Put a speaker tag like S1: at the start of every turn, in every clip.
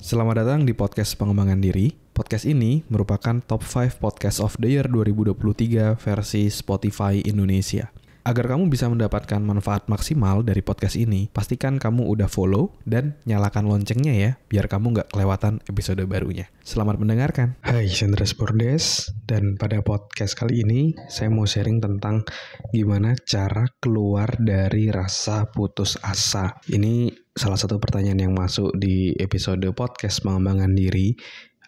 S1: Selamat datang di podcast pengembangan diri. Podcast ini merupakan top 5 podcast of the year 2023 versi Spotify Indonesia. Agar kamu bisa mendapatkan manfaat maksimal dari podcast ini, pastikan kamu udah follow dan nyalakan loncengnya ya, biar kamu nggak kelewatan episode barunya. Selamat mendengarkan. Hai, Sandra Spordes, dan pada podcast kali ini saya mau sharing tentang gimana cara keluar dari rasa putus asa. Ini salah satu pertanyaan yang masuk di episode podcast pengembangan diri.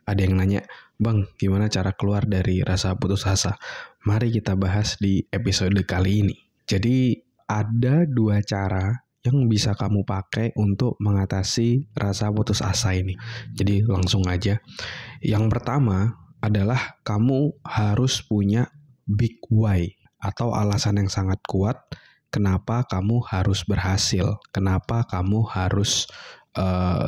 S1: Ada yang nanya, Bang, gimana cara keluar dari rasa putus asa? Mari kita bahas di episode kali ini. Jadi ada 2 cara yang bisa kamu pakai untuk mengatasi rasa putus asa ini. Jadi langsung aja. Yang pertama adalah kamu harus punya big why atau alasan yang sangat kuat kenapa kamu harus berhasil, kenapa kamu harus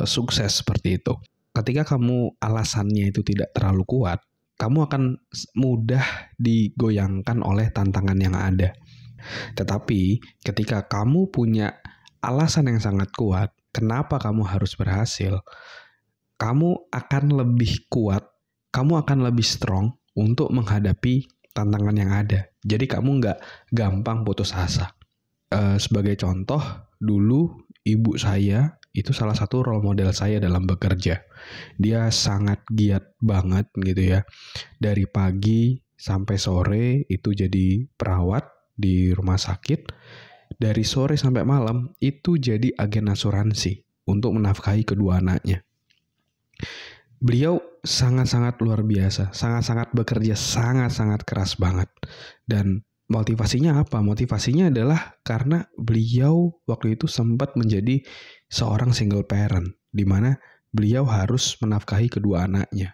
S1: sukses seperti itu. Ketika kamu alasannya itu tidak terlalu kuat, kamu akan mudah digoyangkan oleh tantangan yang ada. Tetapi ketika kamu punya alasan yang sangat kuat, kenapa kamu harus berhasil, kamu akan lebih kuat, kamu akan lebih strong untuk menghadapi tantangan yang ada. Jadi kamu nggak gampang putus asa. Sebagai contoh, dulu ibu saya itu salah satu role model saya dalam bekerja. Dia sangat giat banget gitu ya. Dari pagi sampai sore itu jadi perawat di rumah sakit. Dari sore sampai malam itu jadi agen asuransi untuk menafkahi kedua anaknya. Beliau sangat-sangat luar biasa, sangat-sangat bekerja, sangat-sangat keras banget. Dan motivasinya apa? Motivasinya adalah karena beliau waktu itu sempat menjadi seorang single parent, di mana beliau harus menafkahi kedua anaknya.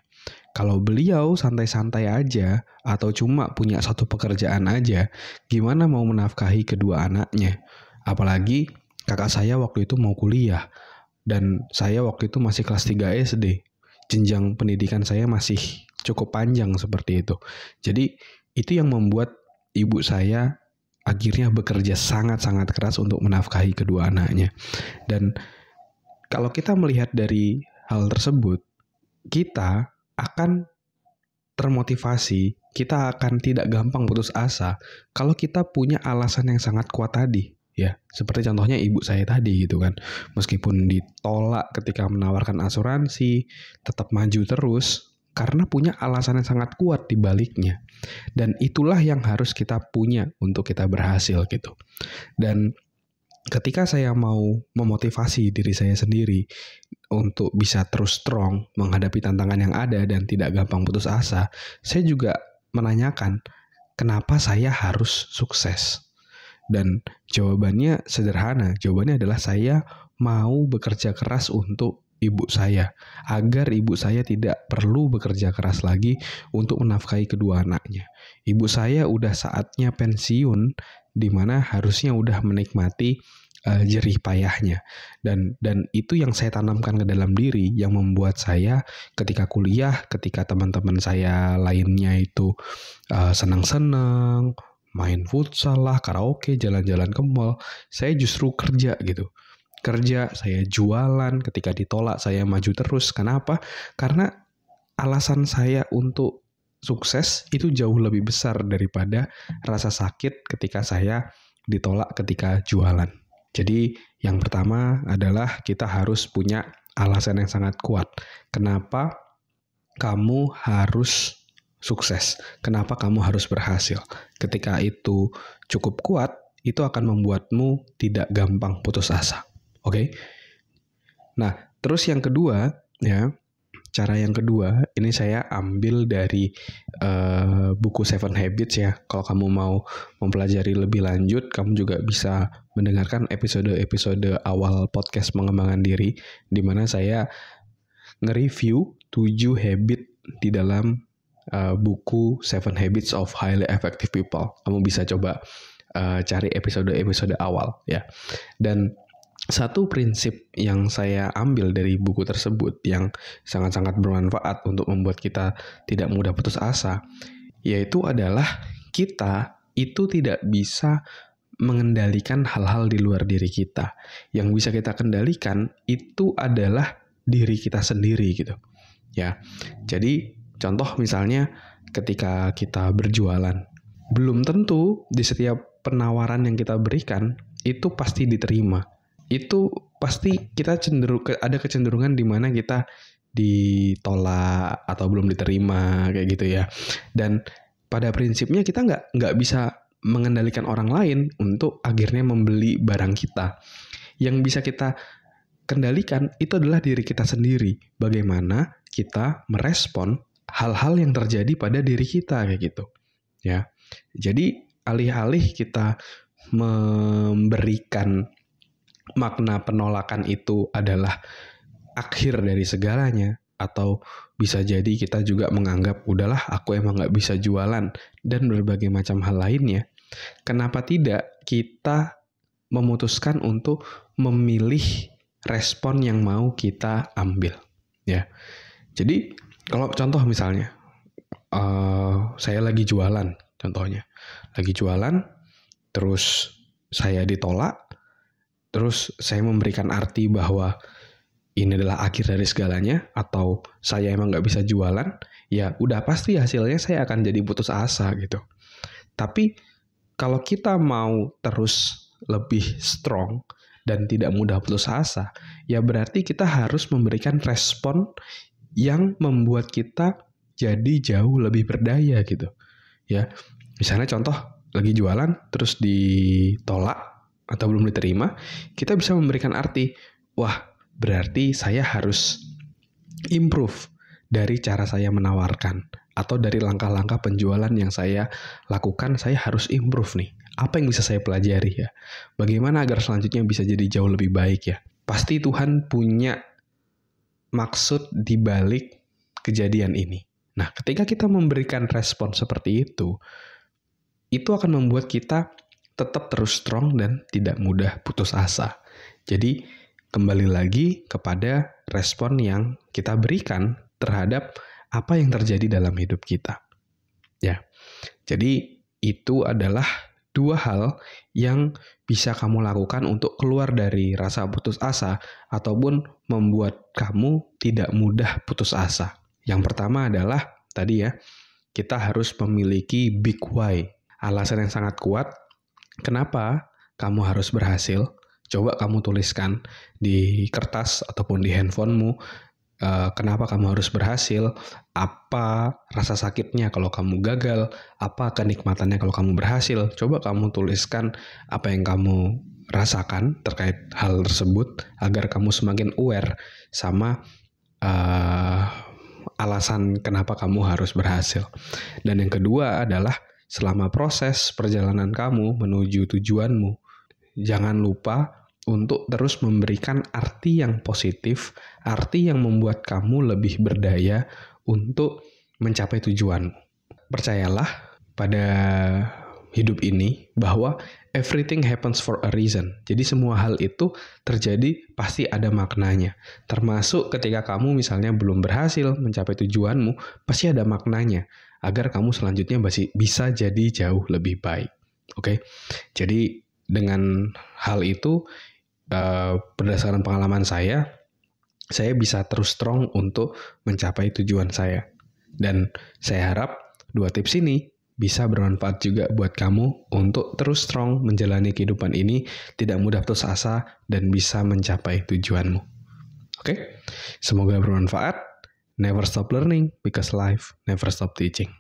S1: Kalau beliau santai-santai aja atau cuma punya satu pekerjaan aja, gimana mau menafkahi kedua anaknya? Apalagi kakak saya waktu itu mau kuliah dan saya waktu itu masih kelas 3 SD. Jenjang pendidikan saya masih cukup panjang seperti itu. Jadi itu yang membuat ibu saya akhirnya bekerja sangat-sangat keras untuk menafkahi kedua anaknya. Dan kalau kita melihat dari hal tersebut, kita akan termotivasi, kita akan tidak gampang putus asa kalau kita punya alasan yang sangat kuat tadi. Ya, seperti contohnya ibu saya tadi gitu kan. Meskipun ditolak ketika menawarkan asuransi, tetap maju terus karena punya alasan yang sangat kuat di baliknya. Dan itulah yang harus kita punya untuk kita berhasil gitu. Dan ketika saya mau memotivasi diri saya sendiri untuk bisa terus strong menghadapi tantangan yang ada dan tidak gampang putus asa, saya juga menanyakan kenapa saya harus sukses. Dan jawabannya sederhana, jawabannya adalah saya mau bekerja keras untuk ibu saya, agar ibu saya tidak perlu bekerja keras lagi untuk menafkahi kedua anaknya. Ibu saya udah saatnya pensiun, di mana harusnya udah menikmati jerih payahnya. Dan itu yang saya tanamkan ke dalam diri, yang membuat saya ketika kuliah, ketika teman-teman saya lainnya itu senang-senang, main futsal lah, karaoke, jalan-jalan ke mall, saya justru kerja gitu. Kerja, saya jualan, ketika ditolak saya maju terus. Kenapa? Karena alasan saya untuk sukses itu jauh lebih besar daripada rasa sakit ketika saya ditolak ketika jualan. Jadi yang pertama adalah kita harus punya alasan yang sangat kuat. Kenapa kamu harus sukses? Kenapa kamu harus berhasil? Ketika itu cukup kuat, itu akan membuatmu tidak gampang putus asa. Oke? Nah, terus yang kedua, ya, cara yang kedua, ini saya ambil dari buku 7 Habits ya. Kalau kamu mau mempelajari lebih lanjut, kamu juga bisa mendengarkan episode-episode awal podcast pengembangan diri, di mana saya nge-review 7 habit di dalam buku 7 Habits of Highly Effective People. Kamu bisa coba cari episode-episode awal ya. Dan satu prinsip yang saya ambil dari buku tersebut yang sangat-sangat bermanfaat untuk membuat kita tidak mudah putus asa, yaitu adalah kita itu tidak bisa mengendalikan hal-hal di luar diri kita. Yang bisa kita kendalikan itu adalah diri kita sendiri gitu. Ya. Jadi contoh misalnya ketika kita berjualan, belum tentu di setiap penawaran yang kita berikan itu pasti diterima. Itu pasti kita ada kecenderungan di mana kita ditolak atau belum diterima kayak gitu ya. Dan pada prinsipnya kita nggak bisa mengendalikan orang lain untuk akhirnya membeli barang kita. Yang bisa kita kendalikan itu adalah diri kita sendiri. Bagaimana kita merespon hal-hal yang terjadi pada diri kita kayak gitu. Ya. Jadi alih-alih kita memberikan makna penolakan itu adalah akhir dari segalanya, atau bisa jadi kita juga menganggap udahlah aku emang nggak bisa jualan dan berbagai macam hal lainnya. Kenapa tidak kita memutuskan untuk memilih respon yang mau kita ambil, ya. Jadi kalau contoh misalnya saya lagi jualan, contohnya lagi jualan, terus saya ditolak, terus saya memberikan arti bahwa ini adalah akhir dari segalanya, atau saya emang nggak bisa jualan, ya udah pasti hasilnya saya akan jadi putus asa gitu. Tapi kalau kita mau terus lebih strong dan tidak mudah putus asa, ya berarti kita harus memberikan respon yang membuat kita jadi jauh lebih berdaya gitu. Ya, misalnya contoh lagi jualan terus ditolak atau belum diterima, kita bisa memberikan arti, wah berarti saya harus improve dari cara saya menawarkan atau dari langkah-langkah penjualan yang saya lakukan, saya harus improve nih. Apa yang bisa saya pelajari ya? Bagaimana agar selanjutnya bisa jadi jauh lebih baik ya? Pasti Tuhan punya maksud di balik kejadian ini. Nah, ketika kita memberikan respon seperti itu akan membuat kita tetap terus strong dan tidak mudah putus asa. Jadi, kembali lagi kepada respon yang kita berikan terhadap apa yang terjadi dalam hidup kita. Ya. Jadi, itu adalah dua hal yang bisa kamu lakukan untuk keluar dari rasa putus asa ataupun membuat kamu tidak mudah putus asa. Yang pertama adalah tadi ya, kita harus memiliki big why. Alasan yang sangat kuat kenapa kamu harus berhasil. Coba kamu tuliskan di kertas ataupun di handphonemu. Kenapa kamu harus berhasil, apa rasa sakitnya kalau kamu gagal, apa kenikmatannya kalau kamu berhasil. Coba kamu tuliskan apa yang kamu rasakan terkait hal tersebut agar kamu semakin aware sama alasan kenapa kamu harus berhasil. Dan yang kedua adalah selama proses perjalanan kamu menuju tujuanmu, jangan lupa untuk terus memberikan arti yang positif, arti yang membuat kamu lebih berdaya untuk mencapai tujuanmu. Percayalah pada hidup ini bahwa everything happens for a reason. Jadi semua hal itu terjadi pasti ada maknanya. Termasuk ketika kamu misalnya belum berhasil mencapai tujuanmu, pasti ada maknanya agar kamu selanjutnya bisa jadi jauh lebih baik. Oke? Jadi dengan hal itu, berdasarkan pengalaman saya bisa terus strong untuk mencapai tujuan saya. Dan saya harap 2 tips ini bisa bermanfaat juga buat kamu untuk terus strong menjalani kehidupan ini, tidak mudah putus asa, dan bisa mencapai tujuanmu. Oke? Semoga bermanfaat. Never stop learning because life never stop teaching.